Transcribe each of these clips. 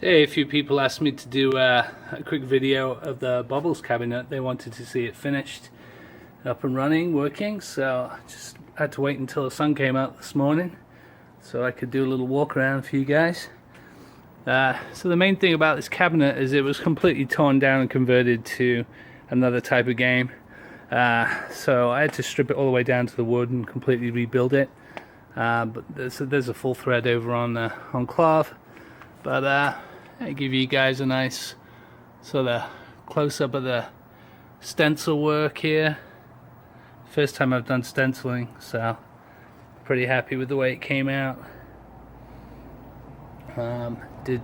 Hey, a few people asked me to do a quick video of the bubbles cabinet. They wanted to see it finished, up and running, working, so just had to wait until the sun came out this morning so I could do a little walk around for you guys. So the main thing about this cabinet is it was completely torn down and converted to another type of game. So I had to strip it all the way down to the wood and completely rebuild it. But there's a full thread over on cloth. But I give you guys a nice sort of close-up of the stencil work here. First time I've done stenciling, so pretty happy with the way it came out. Did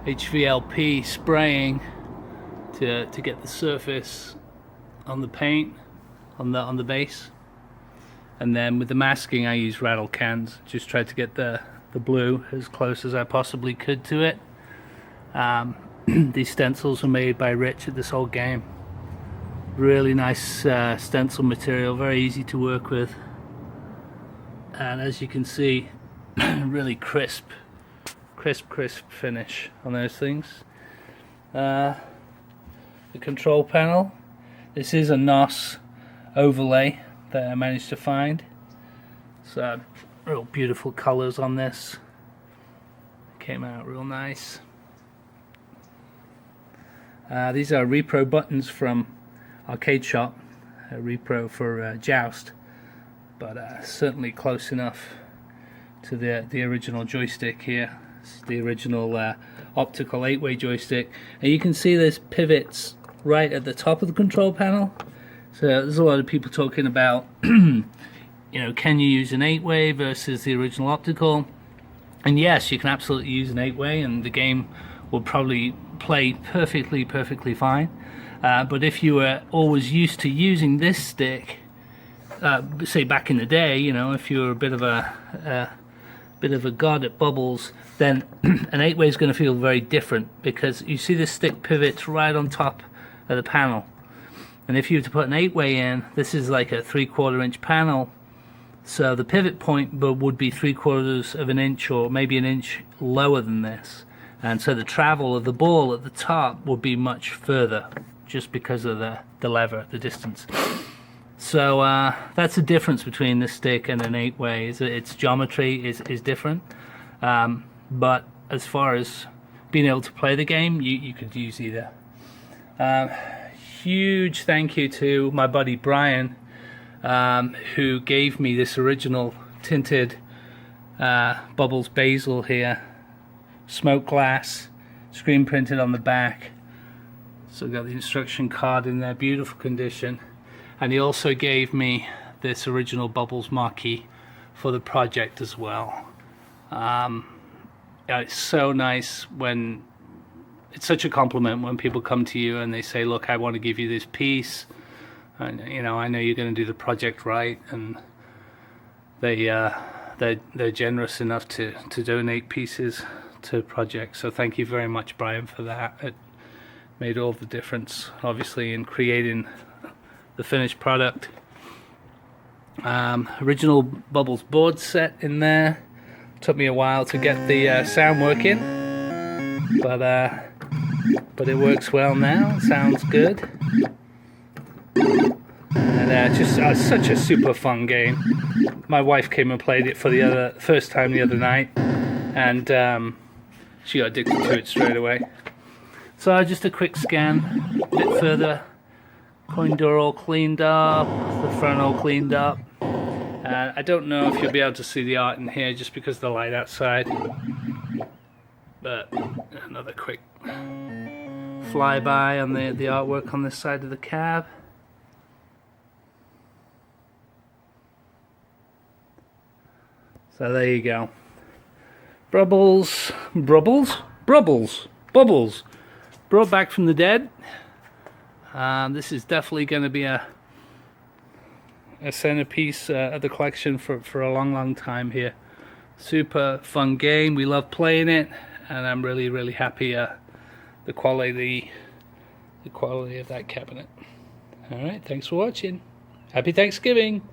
HVLP spraying to get the surface on the paint on the base, and then with the masking I used rattle cans. Just tried to get the blue as close as I possibly could to it. These stencils were made by Rich at This Old Game. Really nice stencil material, very easy to work with, and as you can see, really crisp finish on those things. The control panel, this is a NOS overlay that I managed to find, so real beautiful colors on this. Came out real nice. These are repro buttons from Arcade Shop, a repro for Joust, but certainly close enough to the original joystick here. It's the original optical 8-way joystick, and you can see there's pivots right at the top of the control panel. So there's a lot of people talking about you know, can you use an 8-way versus the original optical? And yes, you can absolutely use an 8-way and the game will probably play perfectly fine. But if you were always used to using this stick, say back in the day, you know, if you were a bit of a god at bubbles, then an 8-way is going to feel very different, because you see this stick pivots right on top of the panel. And if you were to put an 8-way in, this is like a 3/4 inch panel. So the pivot point would be 3/4 of an inch or maybe an inch lower than this, and so the travel of the ball at the top would be much further, just because of the lever, the distance. So that's the difference between this stick and an 8-way. Its geometry is different, but as far as being able to play the game, you could use either. Huge thank you to my buddy Brian, who gave me this original tinted Bubbles Basil here, smoke glass, screen printed on the back. So got the instruction card in there, beautiful condition. And he also gave me this original Bubbles marquee for the project as well. It's so nice when it's such a compliment when people come to you and they say, look, I want to give you this piece. And, you know, I know you're going to do the project right, and they're generous enough to donate pieces to the project. So thank you very much, Brian, for that. It made all the difference, obviously, in creating the finished product. Original Bubbles board set in there. Took me a while to get the sound working, but it works well now. Sounds good. And just such a super fun game. My wife came and played it for the first time the other night, and she got addicted to it straight away. So just a quick scan, a bit further. Coin door all cleaned up, the front all cleaned up. I don't know if you'll be able to see the art in here just because of the light outside. But another quick flyby on the artwork on this side of the cab. So there you go. Bubbles, brought back from the dead. This is definitely going to be a centerpiece of the collection for a long time here. Super fun game. We love playing it, and I'm really happy the quality of that cabinet. All right, thanks for watching. Happy Thanksgiving.